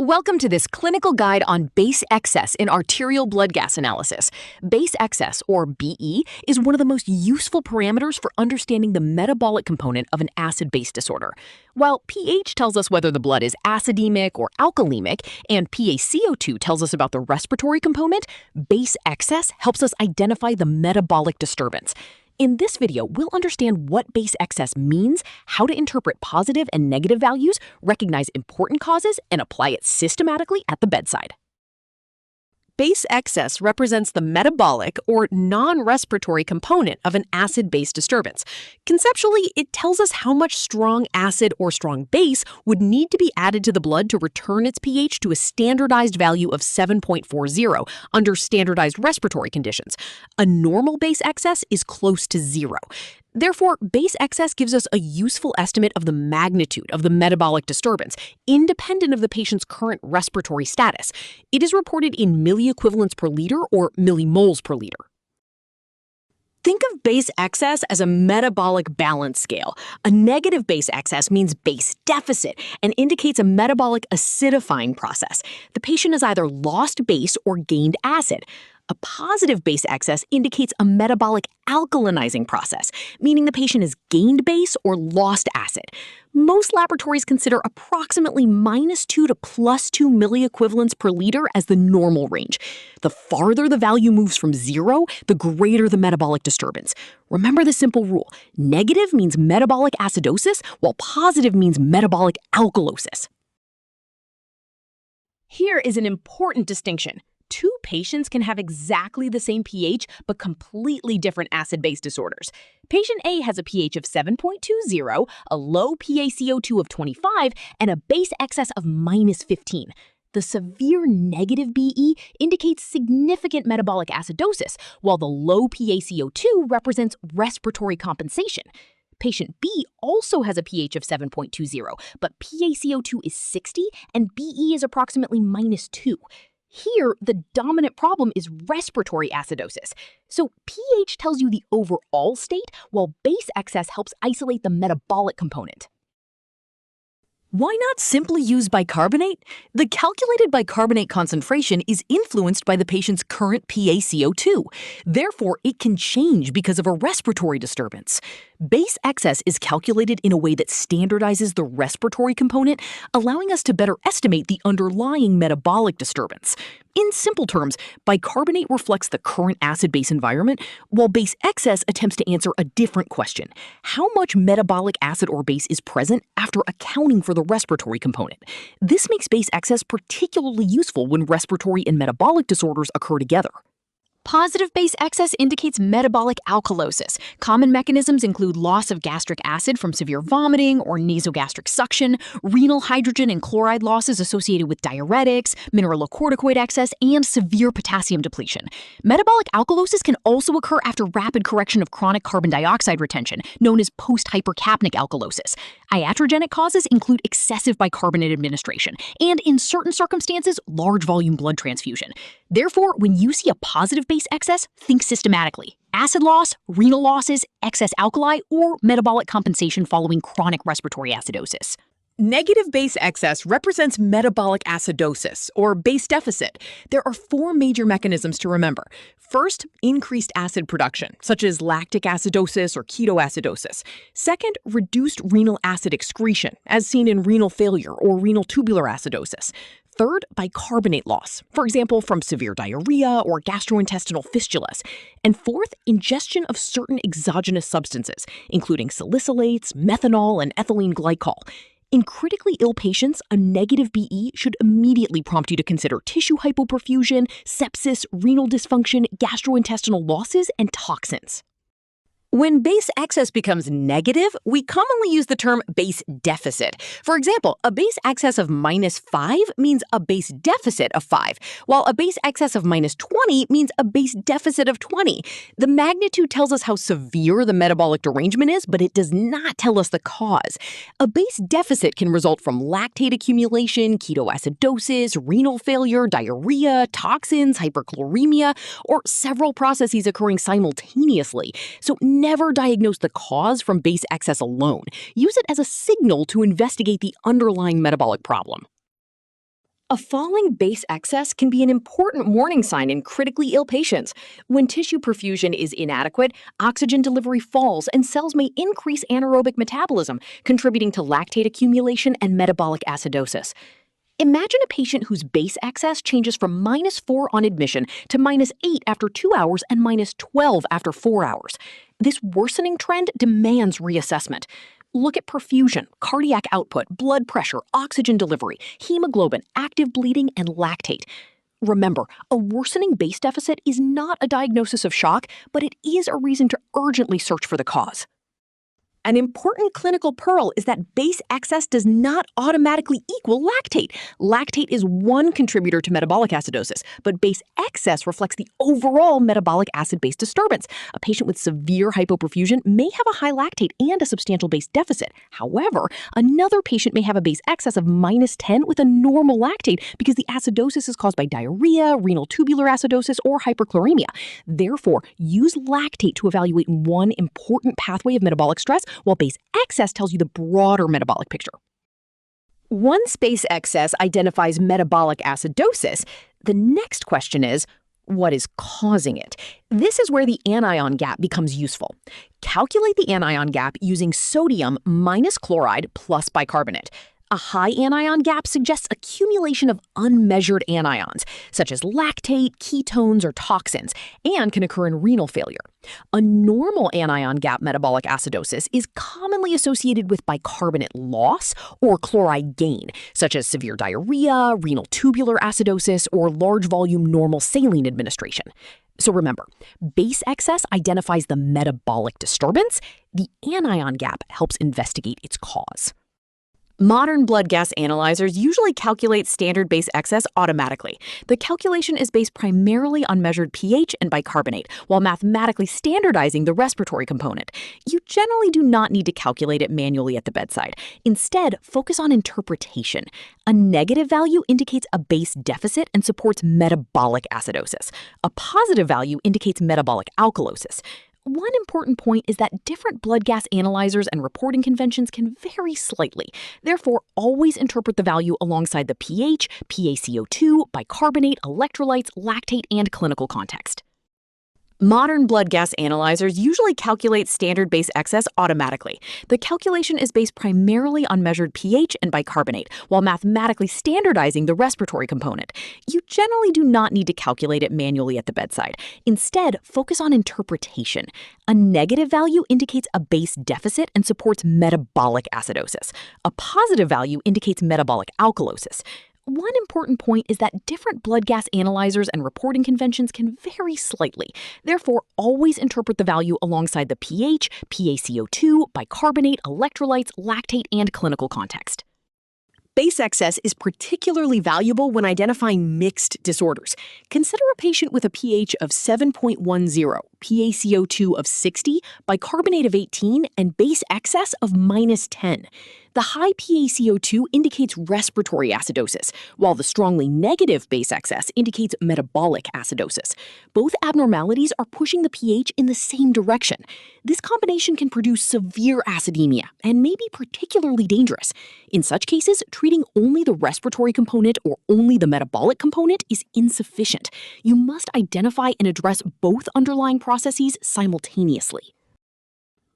Welcome to this clinical guide on base excess in arterial blood gas analysis. Base excess, or BE, is one of the most useful parameters for understanding the metabolic component of an acid-base disorder. While pH tells us whether the blood is acidemic or alkalemic, and PaCO2 tells us about the respiratory component, base excess helps us identify the metabolic disturbance. In this video, we'll understand what base excess means, how to interpret positive and negative values, recognize important causes, and apply it systematically at the bedside. Base excess represents the metabolic or non-respiratory component of an acid-base disturbance. Conceptually, it tells us how much strong acid or strong base would need to be added to the blood to return its pH to a standardized value of 7.40 under standardized respiratory conditions. A normal base excess is close to 0. Therefore, base excess gives us a useful estimate of the magnitude of the metabolic disturbance, independent of the patient's current respiratory status. It is reported in milliequivalents per liter or millimoles per liter. Think of base excess as a metabolic balance scale. A negative base excess means base deficit and indicates a metabolic acidifying process. The patient has either lost base or gained acid. A positive base excess indicates a metabolic alkalinizing process, meaning the patient has gained base or lost acid. Most laboratories consider approximately -2 to +2 milliequivalents per liter as the normal range. The farther the value moves from 0, the greater the metabolic disturbance. Remember the simple rule: negative means metabolic acidosis, while positive means metabolic alkalosis. Here is an important distinction. Two patients can have exactly the same pH, but completely different acid-base disorders. Patient A has a pH of 7.20, a low PaCO2 of 25, and a base excess of -15. The severe negative BE indicates significant metabolic acidosis, while the low PaCO2 represents respiratory compensation. Patient B also has a pH of 7.20, but PaCO2 is 60 and BE is approximately -2. Here, the dominant problem is respiratory acidosis. So pH tells you the overall state, while base excess helps isolate the metabolic component. Why not simply use bicarbonate? The calculated bicarbonate concentration is influenced by the patient's current PaCO2. Therefore, it can change because of a respiratory disturbance. Base excess is calculated in a way that standardizes the respiratory component, allowing us to better estimate the underlying metabolic disturbance. In simple terms, bicarbonate reflects the current acid-base environment, while base excess attempts to answer a different question: how much metabolic acid or base is present after accounting for the respiratory component? This makes base excess particularly useful when respiratory and metabolic disorders occur together. Positive base excess indicates metabolic alkalosis. Common mechanisms include loss of gastric acid from severe vomiting or nasogastric suction, renal hydrogen and chloride losses associated with diuretics, mineralocorticoid excess, and severe potassium depletion. Metabolic alkalosis can also occur after rapid correction of chronic carbon dioxide retention, known as post-hypercapnic alkalosis. Iatrogenic causes include excessive bicarbonate administration, and in certain circumstances, large volume blood transfusion. Therefore, when you see a positive base excess, think systematically: acid loss, renal losses, excess alkali, or metabolic compensation following chronic respiratory acidosis. Negative base excess represents metabolic acidosis, or base deficit. There are 4 major mechanisms to remember. First, increased acid production, such as lactic acidosis or ketoacidosis. Second, reduced renal acid excretion, as seen in renal failure or renal tubular acidosis. Third, bicarbonate loss, for example, from severe diarrhea or gastrointestinal fistulas. And fourth, ingestion of certain exogenous substances, including salicylates, methanol, and ethylene glycol. In critically ill patients, a negative BE should immediately prompt you to consider tissue hypoperfusion, sepsis, renal dysfunction, gastrointestinal losses, and toxins. When base excess becomes negative, we commonly use the term base deficit. For example, a base excess of -5 means a base deficit of 5, while a base excess of -20 means a base deficit of 20. The magnitude tells us how severe the metabolic derangement is, but it does not tell us the cause. A base deficit can result from lactate accumulation, ketoacidosis, renal failure, diarrhea, toxins, hyperchloremia, or several processes occurring simultaneously. So never diagnose the cause from base excess alone. Use it as a signal to investigate the underlying metabolic problem. A falling base excess can be an important warning sign in critically ill patients. When tissue perfusion is inadequate, oxygen delivery falls and cells may increase anaerobic metabolism, contributing to lactate accumulation and metabolic acidosis. Imagine a patient whose base excess changes from -4 on admission to -8 after 2 hours and -12 after 4 hours. This worsening trend demands reassessment. Look at perfusion, cardiac output, blood pressure, oxygen delivery, hemoglobin, active bleeding, and lactate. Remember, a worsening base deficit is not a diagnosis of shock, but it is a reason to urgently search for the cause. An important clinical pearl is that base excess does not automatically equal lactate. Lactate is one contributor to metabolic acidosis, but base excess reflects the overall metabolic acid-base disturbance. A patient with severe hypoperfusion may have a high lactate and a substantial base deficit. However, another patient may have a base excess of -10 with a normal lactate because the acidosis is caused by diarrhea, renal tubular acidosis, or hyperchloremia. Therefore, use lactate to evaluate one important pathway of metabolic stress, while base excess tells you the broader metabolic picture. Once base excess identifies metabolic acidosis, the next question is, what is causing it? This is where the anion gap becomes useful. Calculate the anion gap using sodium minus chloride plus bicarbonate. A high anion gap suggests accumulation of unmeasured anions, such as lactate, ketones, or toxins, and can occur in renal failure. A normal anion gap metabolic acidosis is commonly associated with bicarbonate loss or chloride gain, such as severe diarrhea, renal tubular acidosis, or large volume normal saline administration. So remember, base excess identifies the metabolic disturbance. The anion gap helps investigate its cause. Modern blood gas analyzers usually calculate standard base excess automatically. The calculation is based primarily on measured pH and bicarbonate, while mathematically standardizing the respiratory component. You generally do not need to calculate it manually at the bedside. Instead, focus on interpretation. A negative value indicates a base deficit and supports metabolic acidosis. A positive value indicates metabolic alkalosis. One important point is that different blood gas analyzers and reporting conventions can vary slightly. Therefore, always interpret the value alongside the pH, PaCO2, bicarbonate, electrolytes, lactate, and clinical context. Modern blood gas analyzers usually calculate standard base excess automatically. The calculation is based primarily on measured pH and bicarbonate, while mathematically standardizing the respiratory component. You generally do not need to calculate it manually at the bedside. Instead, focus on interpretation. A negative value indicates a base deficit and supports metabolic acidosis. A positive value indicates metabolic alkalosis. One important point is that different blood gas analyzers and reporting conventions can vary slightly. Therefore, always interpret the value alongside the pH, PaCO2, bicarbonate, electrolytes, lactate, and clinical context. Base excess is particularly valuable when identifying mixed disorders. Consider a patient with a pH of 7.10, PaCO2 of 60, bicarbonate of 18, and base excess of -10. The high PaCO2 indicates respiratory acidosis, while the strongly negative base excess indicates metabolic acidosis. Both abnormalities are pushing the pH in the same direction. This combination can produce severe acidemia and may be particularly dangerous. In such cases, treating only the respiratory component or only the metabolic component is insufficient. You must identify and address both underlying processes simultaneously.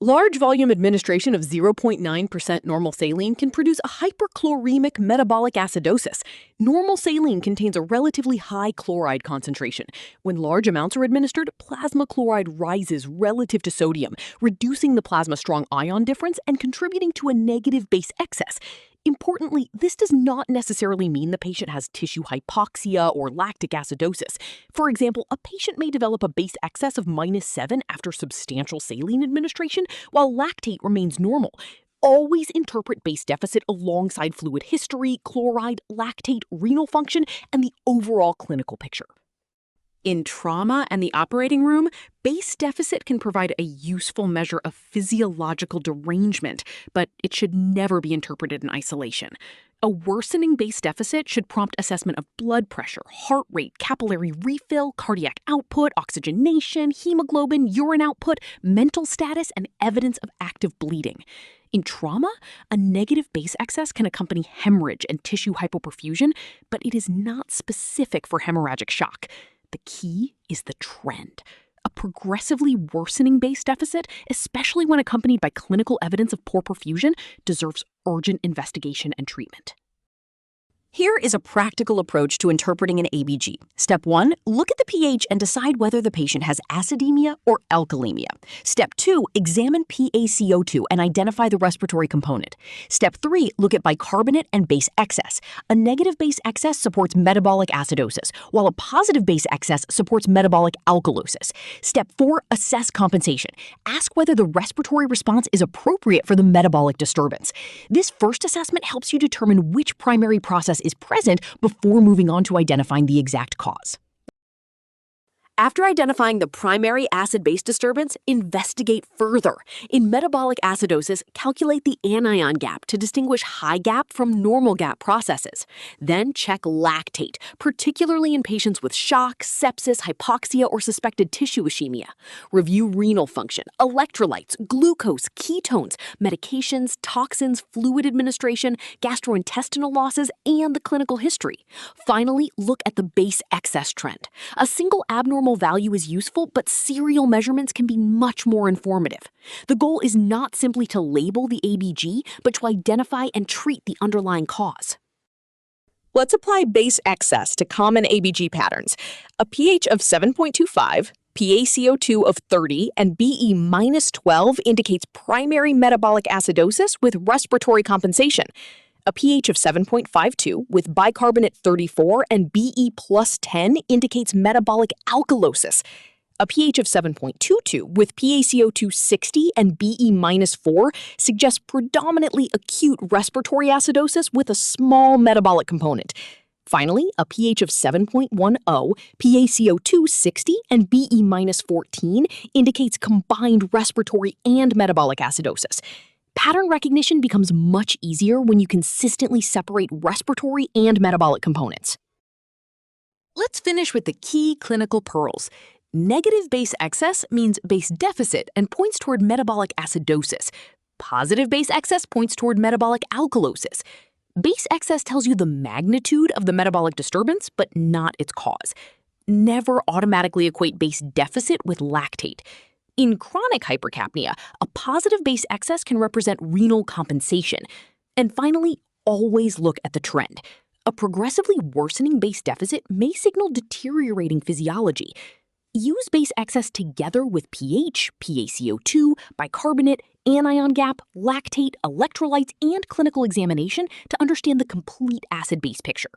Large volume administration of 0.9% normal saline can produce a hyperchloremic metabolic acidosis. Normal saline contains a relatively high chloride concentration. When large amounts are administered, plasma chloride rises relative to sodium, reducing the plasma-strong ion difference and contributing to a negative base excess. Importantly, this does not necessarily mean the patient has tissue hypoxia or lactic acidosis. For example, a patient may develop a base excess of -7 after substantial saline administration, while lactate remains normal. Always interpret base deficit alongside fluid history, chloride, lactate, renal function, and the overall clinical picture. In trauma and the operating room, base deficit can provide a useful measure of physiological derangement, but it should never be interpreted in isolation. A worsening base deficit should prompt assessment of blood pressure, heart rate, capillary refill, cardiac output, oxygenation, hemoglobin, urine output, mental status, and evidence of active bleeding. In trauma, a negative base excess can accompany hemorrhage and tissue hypoperfusion, but it is not specific for hemorrhagic shock. The key is the trend. A progressively worsening base deficit, especially when accompanied by clinical evidence of poor perfusion, deserves urgent investigation and treatment. Here is a practical approach to interpreting an ABG. Step 1, look at the pH and decide whether the patient has acidemia or alkalemia. Step 2, examine PaCO2 and identify the respiratory component. Step 3, look at bicarbonate and base excess. A negative base excess supports metabolic acidosis, while a positive base excess supports metabolic alkalosis. Step 4, assess compensation. Ask whether the respiratory response is appropriate for the metabolic disturbance. This first assessment helps you determine which primary process is present before moving on to identifying the exact cause. After identifying the primary acid-base disturbance, investigate further. In metabolic acidosis, calculate the anion gap to distinguish high gap from normal gap processes. Then check lactate, particularly in patients with shock, sepsis, hypoxia, or suspected tissue ischemia. Review renal function, electrolytes, glucose, ketones, medications, toxins, fluid administration, gastrointestinal losses, and the clinical history. Finally, look at the base excess trend. A single abnormal value is useful, but serial measurements can be much more informative. The goal is not simply to label the ABG, but to identify and treat the underlying cause. Let's apply base excess to common ABG patterns. A pH of 7.25, PaCO2 of 30, and BE minus 12 indicates primary metabolic acidosis with respiratory compensation. A pH of 7.52 with bicarbonate 34 and BE plus 10 indicates metabolic alkalosis. A pH of 7.22 with PaCO2 60 and BE minus 4 suggests predominantly acute respiratory acidosis with a small metabolic component. Finally, a pH of 7.10, PaCO2 60 and BE minus 14 indicates combined respiratory and metabolic acidosis. Pattern recognition becomes much easier when you consistently separate respiratory and metabolic components. Let's finish with the key clinical pearls. Negative base excess means base deficit and points toward metabolic acidosis. Positive base excess points toward metabolic alkalosis. Base excess tells you the magnitude of the metabolic disturbance, but not its cause. Never automatically equate base deficit with lactate. In chronic hypercapnia, a positive base excess can represent renal compensation. And finally, always look at the trend. A progressively worsening base deficit may signal deteriorating physiology. Use base excess together with pH, PaCO2, bicarbonate, anion gap, lactate, electrolytes, and clinical examination to understand the complete acid-base picture.